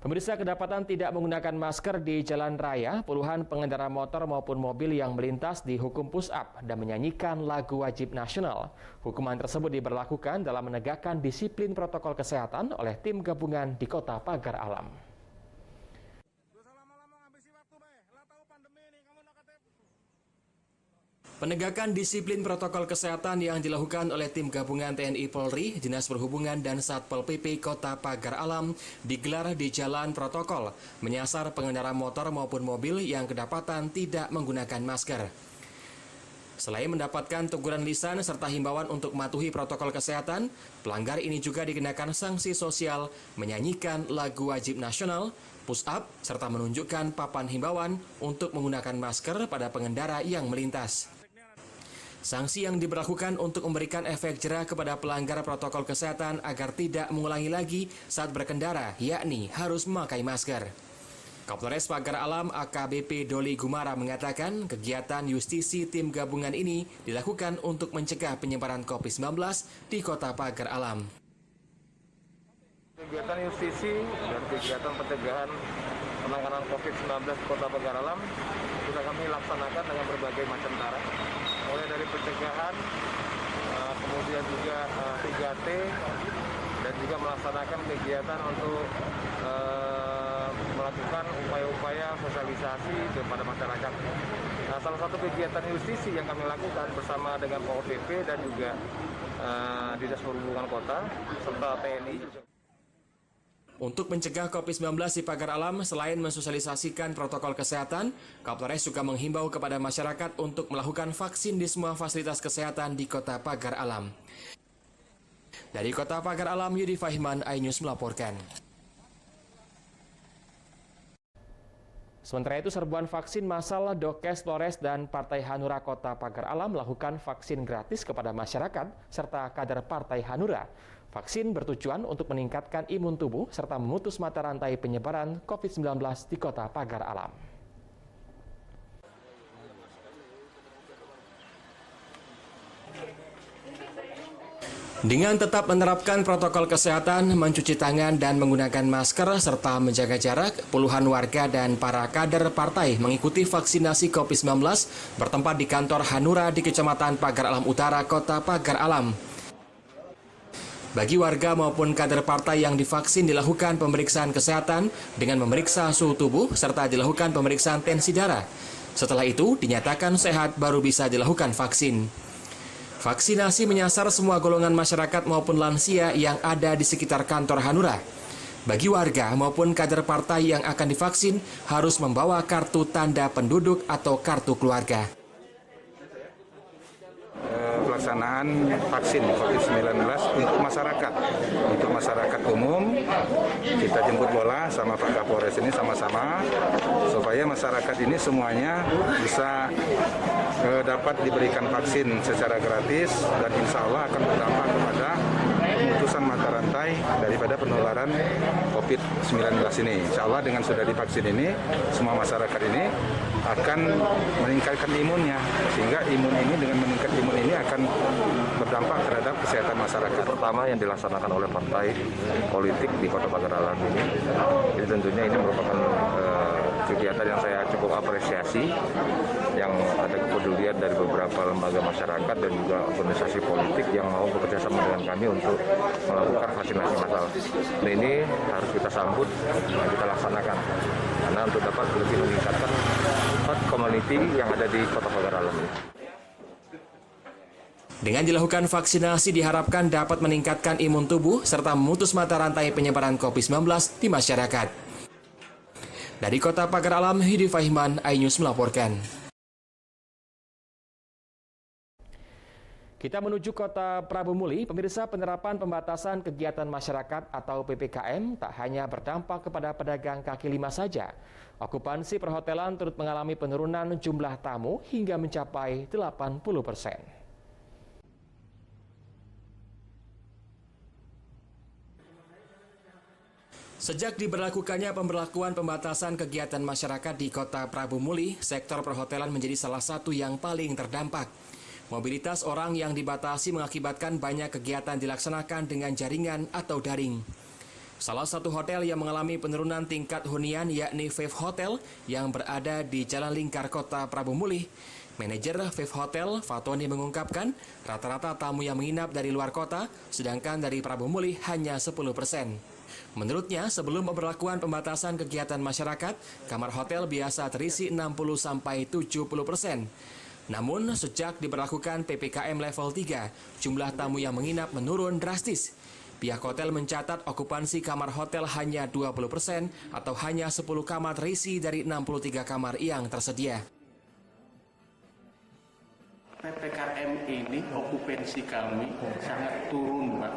Pemirsa, kedapatan tidak menggunakan masker di jalan raya, puluhan pengendara motor maupun mobil yang melintas dihukum push up dan menyanyikan lagu wajib nasional. Hukuman tersebut diberlakukan dalam menegakkan disiplin protokol kesehatan oleh tim gabungan di Kota Pagar Alam. Penegakan disiplin protokol kesehatan yang dilakukan oleh tim gabungan TNI Polri, Dinas Perhubungan dan Satpol PP Kota Pagar Alam digelar di Jalan Protokol, menyasar pengendara motor maupun mobil yang kedapatan tidak menggunakan masker. Selain mendapatkan teguran lisan serta himbauan untuk mematuhi protokol kesehatan, pelanggar ini juga dikenakan sanksi sosial menyanyikan lagu wajib nasional, push up, serta menunjukkan papan himbauan untuk menggunakan masker pada pengendara yang melintas. Sanksi yang diberlakukan untuk memberikan efek jera kepada pelanggar protokol kesehatan agar tidak mengulangi lagi saat berkendara, yakni harus memakai masker. Kapolres Pagar Alam AKBP Doli Gumara mengatakan kegiatan justisi tim gabungan ini dilakukan untuk mencegah penyebaran COVID-19 di Kota Pagar Alam. Kegiatan justisi dan kegiatan pencegahan penanganan COVID-19 di Kota Pagar Alam sudah kami laksanakan dengan berbagai macam cara, mulai dari pencegahan, kemudian juga 3T, dan juga melaksanakan kegiatan untuk melakukan upaya-upaya sosialisasi kepada masyarakat. Nah, salah satu kegiatan justisi yang kami lakukan bersama dengan Pol PP dan juga Dinas Perhubungan Kota serta TNI. Untuk mencegah COVID-19 di Pagar Alam, selain mensosialisasikan protokol kesehatan, Kapolres juga menghimbau kepada masyarakat untuk melakukan vaksin di semua fasilitas kesehatan di Kota Pagar Alam. Dari Kota Pagar Alam, Yudi Fahman, iNews melaporkan. Sementara itu, serbuan vaksin massal Dokes Flores dan Partai Hanura Kota Pagar Alam melakukan vaksin gratis kepada masyarakat serta kader Partai Hanura. Vaksin bertujuan untuk meningkatkan imun tubuh serta memutus mata rantai penyebaran COVID-19 di Kota Pagar Alam. Dengan tetap menerapkan protokol kesehatan, mencuci tangan dan menggunakan masker, serta menjaga jarak, puluhan warga dan para kader partai mengikuti vaksinasi COVID-19 bertempat di kantor Hanura di Kecamatan Pagar Alam Utara, Kota Pagar Alam. Bagi warga maupun kader partai yang divaksin dilakukan pemeriksaan kesehatan dengan memeriksa suhu tubuh serta dilakukan pemeriksaan tensi darah. Setelah itu, dinyatakan sehat baru bisa dilakukan vaksin. Vaksinasi menyasar semua golongan masyarakat maupun lansia yang ada di sekitar kantor Hanura. Bagi warga maupun kader partai yang akan divaksin harus membawa kartu tanda penduduk atau kartu keluarga. Pelaksanaan vaksin COVID-19 untuk masyarakat umum, kita jemput bola sama Pak Kapolres ini sama-sama supaya masyarakat ini semuanya bisa dapat diberikan vaksin secara gratis dan insya Allah akan berdampak kepada pemutusan mata rantai daripada penularan COVID-19 ini. Insya Allah dengan sudah divaksin ini, semua masyarakat ini akan meningkatkan imunnya, sehingga imun ini dengan meningkat imun ini akan berdampak terhadap kesehatan masyarakat. Pertama yang dilaksanakan oleh partai politik di Kota Pagar Alam ini tentunya ini merupakan kegiatan yang saya cukup apresiasi, yang ada kepedulian dari beberapa lembaga masyarakat dan juga organisasi politik yang mau bekerja sama dengan kami untuk melakukan vaksinasi massal. Dan ini harus kita sambut dan kita laksanakan karena untuk dapat lebih meningkatkan herd community yang ada di Kota Pagar Alam ini. Dengan dilakukan vaksinasi diharapkan dapat meningkatkan imun tubuh serta memutus mata rantai penyebaran COVID-19 di masyarakat. Dari Kota Pagar Alam, Yudi Fahman, iNews melaporkan. Kita menuju Kota Prabu Muli. Pemirsa, penerapan pembatasan kegiatan masyarakat atau PPKM tak hanya berdampak kepada pedagang kaki lima saja. Okupansi perhotelan turut mengalami penurunan jumlah tamu hingga mencapai 80%. Sejak diberlakukannya pemberlakuan pembatasan kegiatan masyarakat di Kota Prabu Muli, sektor perhotelan menjadi salah satu yang paling terdampak. Mobilitas orang yang dibatasi mengakibatkan banyak kegiatan dilaksanakan dengan jaringan atau daring. Salah satu hotel yang mengalami penurunan tingkat hunian yakni Fave Hotel yang berada di Jalan Lingkar Kota Prabu Muli. Manajer Fave Hotel, Fatoni, mengungkapkan rata-rata tamu yang menginap dari luar kota, sedangkan dari Prabu Muli hanya 10%. Menurutnya, sebelum pemberlakuan pembatasan kegiatan masyarakat, kamar hotel biasa terisi 60-70%. Namun, sejak diberlakukan PPKM level 3, jumlah tamu yang menginap menurun drastis. Pihak hotel mencatat okupansi kamar hotel hanya 20% atau hanya 10 kamar terisi dari 63 kamar yang tersedia. PPKM ini okupansi kami sangat turun, Pak.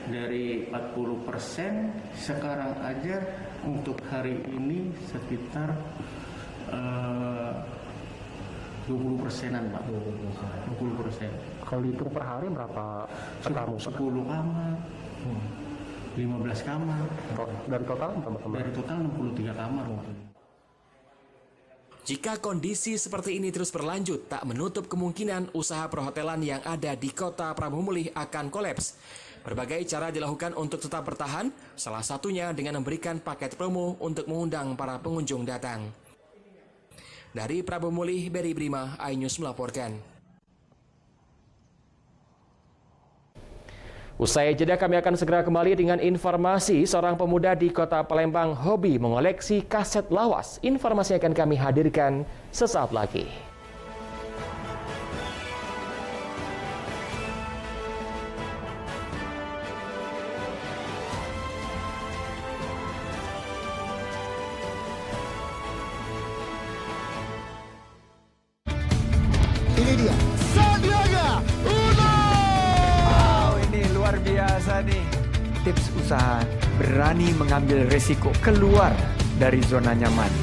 Dari 40% sekarang aja untuk hari ini sekitar 20%-an, Pak. 20%. Kalau dihitung per hari berapa tamu? 10 kamar, 15 kamar. Dari total berapa kamar? Dari total 63 kamar. Jika kondisi seperti ini terus berlanjut, tak menutup kemungkinan usaha perhotelan yang ada di Kota Prabu Muli akan kolaps. Berbagai cara dilakukan untuk tetap bertahan, salah satunya dengan memberikan paket promo untuk mengundang para pengunjung datang. Dari Prabu Muli, Beri Brima, iNews melaporkan. Usai jeda kami akan segera kembali dengan informasi seorang pemuda di Kota Palembang hobi mengoleksi kaset lawas. Informasi akan kami hadirkan sesaat lagi. Ini dia Sandiaga Uno. Wow, ini luar biasa nih. Tips usaha berani mengambil resiko keluar dari zona nyaman.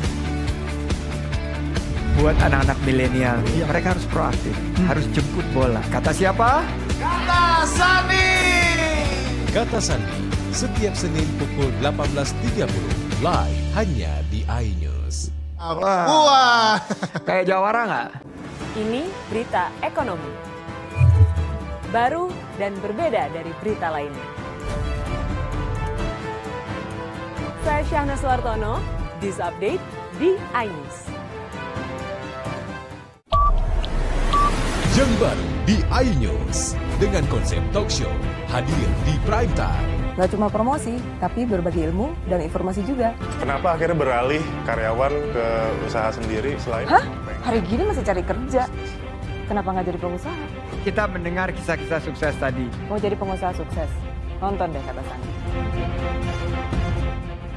Buat anak-anak milenial, mereka harus proaktif, harus jemput bola. Kata siapa? Kata Sandi. Kata Sandi, setiap Senin pukul 18.30, live hanya di iNews. Wah, kayak jawara nggak? Ini berita ekonomi. Baru dan berbeda dari berita lainnya. Saya Syahna Suartono, This Update di iNews. Yang baru di iNews dengan konsep talk show hadir di prime time. Gak cuma promosi, tapi berbagi ilmu dan informasi juga. Kenapa akhirnya beralih karyawan ke usaha sendiri selain? Hah? Hari gini masih cari kerja. Kenapa nggak jadi pengusaha? Kita mendengar kisah-kisah sukses tadi. Mau jadi pengusaha sukses? Nonton deh Kata Sandi.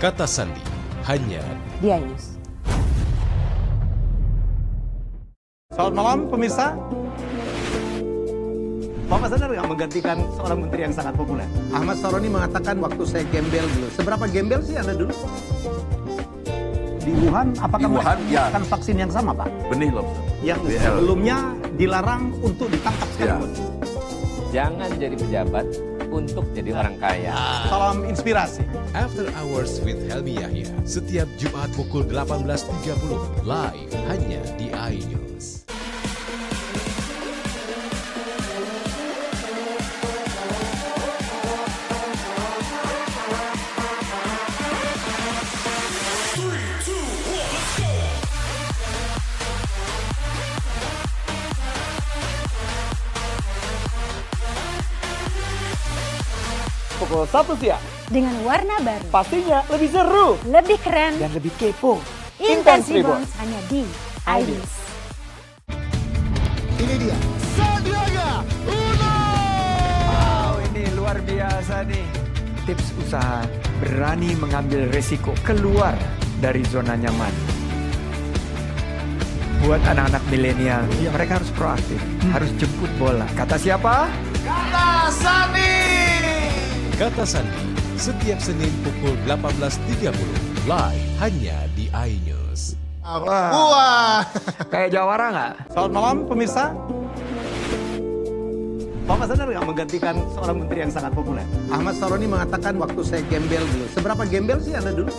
Kata Sandi, hanya di iNews. Selamat malam pemirsa. Bapak sadar nggak menggantikan seorang menteri yang sangat populer? Ahmad Saroni mengatakan waktu saya gembel dulu. Seberapa gembel sih Anda dulu? Di Wuhan, apakah menggunakan vaksin yang sama, Pak? Benih lobster. Yang sebelumnya dilarang untuk ditangkap sekalipun. Jangan jadi pejabat untuk jadi orang kaya. Salam inspirasi. After Hours with Helmi Yahya, setiap Jumat pukul 18.30, live hanya di iNews. Pukul 1 siang. Dengan warna baru. Pastinya lebih seru. Lebih keren. Dan lebih kepo. Intense Reborns hanya di iNews. Ini dia Sandiaga Uno. Wow, ini luar biasa nih. Tips usaha berani mengambil resiko keluar dari zona nyaman. Buat anak-anak milenial, mereka harus proaktif, harus jemput bola. Kata siapa? Kata Sandi. Kata Sandi, setiap Senin pukul 18.30, live hanya di iNews. Wah, kayak jawara nggak? Selamat malam pemirsa. Bapak sadar nggak menggantikan seorang menteri yang sangat populer? Ahmad Saroni mengatakan waktu saya gembel dulu. Seberapa gembel sih Anda dulu?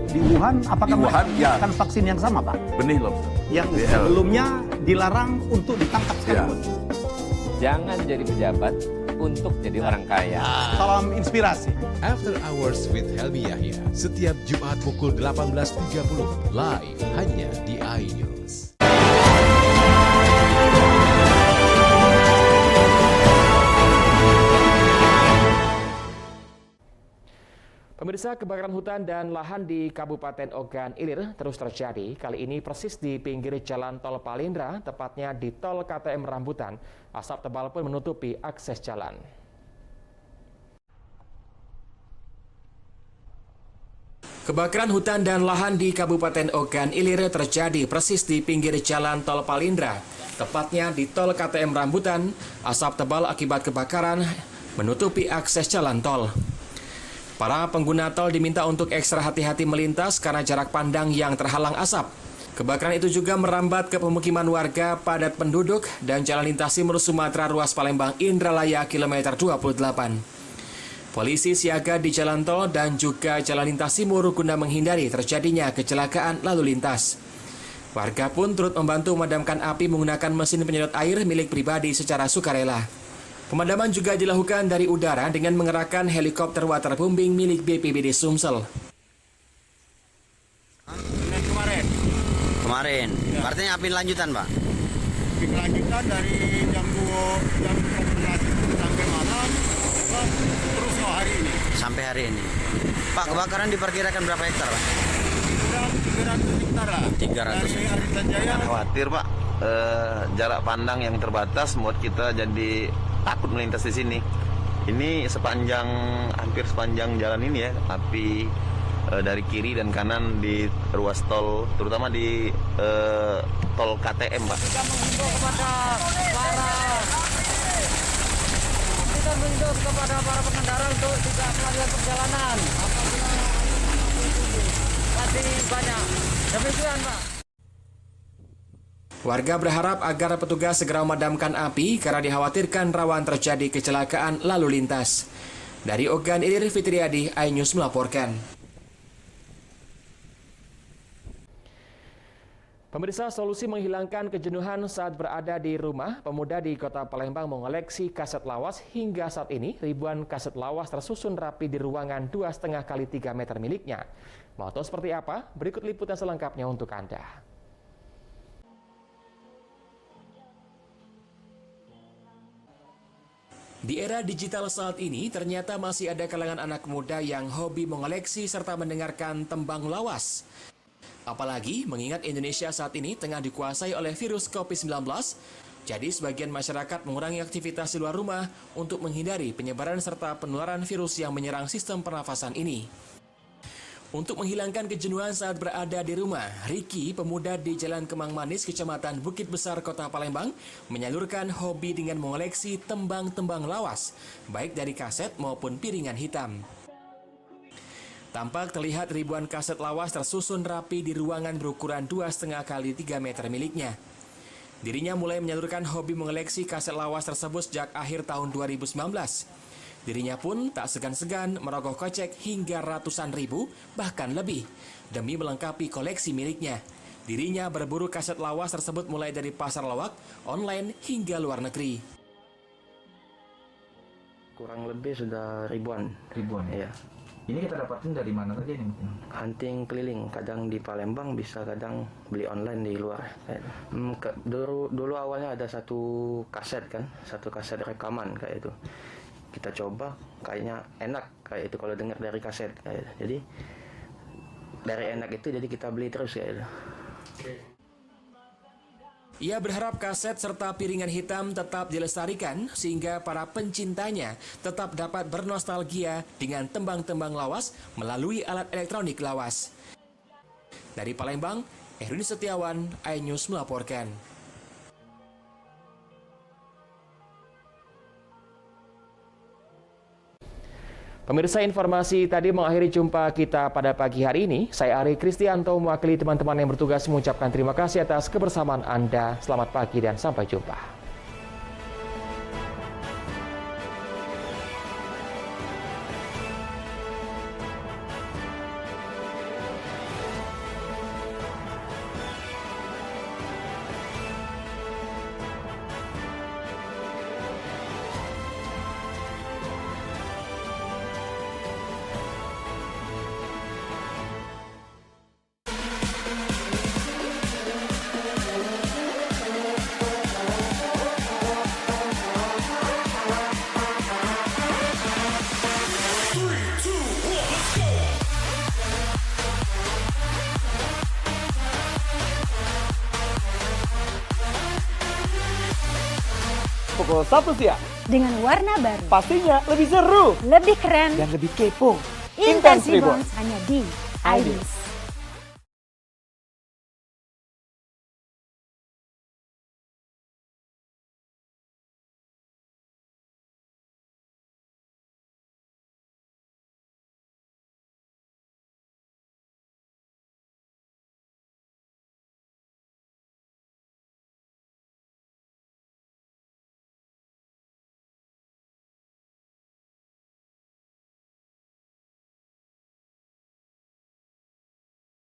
Di Wuhan, apakah menggunakan vaksin yang sama, Pak? Benih lobster. Yang sebelumnya dilarang untuk ditangkap sekalipun. Jangan jadi pejabat untuk jadi orang kaya. Salam inspirasi. After Hours with Helmi Yahya, setiap Jumat pukul 18.30, live hanya di iNews. Pemirsa, kebakaran hutan dan lahan di Kabupaten Ogan Ilir terus terjadi. Kali ini persis di pinggir jalan tol Palindra, tepatnya di tol KTM Rambutan. Asap tebal pun menutupi akses jalan. Kebakaran hutan dan lahan di Kabupaten Ogan Ilir terjadi persis di pinggir jalan tol Palindra, tepatnya di tol KTM Rambutan. Asap tebal akibat kebakaran menutupi akses jalan tol. Para pengguna tol diminta untuk ekstra hati-hati melintas karena jarak pandang yang terhalang asap. Kebakaran itu juga merambat ke pemukiman warga padat penduduk dan Jalan Lintas Timur Sumatera ruas Palembang Indralaya kilometer 28. Polisi siaga di jalan tol dan juga Jalan Lintas Timur guna menghindari terjadinya kecelakaan lalu lintas. Warga pun turut membantu memadamkan api menggunakan mesin penyedot air milik pribadi secara sukarela. Pemadaman juga dilakukan dari udara dengan mengerahkan helikopter waterbombing milik BPBD Sumsel. Kemarin. Artinya api lanjutan, Pak? Api lanjutan dari jam 11 sampai malam, terus hari ini. Sampai hari ini. Pak, kebakaran diperkirakan berapa hektar, Pak? 300 hektar lah. 300. Khawatir, Pak. Jarak pandang yang terbatas membuat kita jadi takut melintas di sini. Ini hampir sepanjang jalan ini ya, api dari kiri dan kanan di ruas tol, terutama di tol KTM, Pak. Kita menghimbau kepada para pengendara untuk tidak melakukan perjalanan. Masih banyak. Demikian, Pak. Warga berharap agar petugas segera memadamkan api karena dikhawatirkan rawan terjadi kecelakaan lalu lintas. Dari Ogan Ilir, Fitriadi, iNews melaporkan. Pemirsa, solusi menghilangkan kejenuhan saat berada di rumah, pemuda di Kota Palembang mengoleksi kaset lawas. Hingga saat ini, ribuan kaset lawas tersusun rapi di ruangan 2,5 kali 3 meter miliknya. Mau tahu seperti apa? Berikut liputan selengkapnya untuk Anda. Di era digital saat ini, ternyata masih ada kalangan anak muda yang hobi mengoleksi serta mendengarkan tembang lawas. Apalagi mengingat Indonesia saat ini tengah dikuasai oleh virus COVID-19, jadi sebagian masyarakat mengurangi aktivitas di luar rumah untuk menghindari penyebaran serta penularan virus yang menyerang sistem pernafasan ini. Untuk menghilangkan kejenuhan saat berada di rumah, Riki, pemuda di Jalan Kemang Manis, Kecamatan Bukit Besar, Kota Palembang, menyalurkan hobi dengan mengoleksi tembang-tembang lawas, baik dari kaset maupun piringan hitam. Tampak terlihat ribuan kaset lawas tersusun rapi di ruangan berukuran 2,5 kali 3 meter miliknya. Dirinya mulai menyalurkan hobi mengoleksi kaset lawas tersebut sejak akhir tahun 2019. Dirinya pun tak segan-segan merogoh kocek hingga ratusan ribu, bahkan lebih, demi melengkapi koleksi miliknya. Dirinya berburu kaset lawas tersebut mulai dari pasar lawak, online, hingga luar negeri. Kurang lebih sudah ribuan. Ribuan? Iya. Ini kita dapatin dari mana saja ini? Hunting keliling, kadang di Palembang bisa, kadang beli online di luar. Dulu awalnya ada satu kaset rekaman kayak itu. Kita coba, kayaknya enak kayak itu kalau dengar dari kaset kayak itu. Jadi dari enak itu jadi kita beli terus kayak itu. Ia berharap kaset serta piringan hitam tetap dilestarikan sehingga para pencintanya tetap dapat bernostalgia dengan tembang-tembang lawas melalui alat elektronik lawas. Dari Palembang, Erwin Setiawan, iNews melaporkan. Pemirsa, informasi tadi mengakhiri jumpa kita pada pagi hari ini. Saya Ari Kristianto mewakili teman-teman yang bertugas mengucapkan terima kasih atas kebersamaan Anda. Selamat pagi dan sampai jumpa. Pukul 1 siang. Dengan warna baru. Pastinya lebih seru. Lebih keren. Dan lebih kepo. Intense Rebounds hanya di iNews.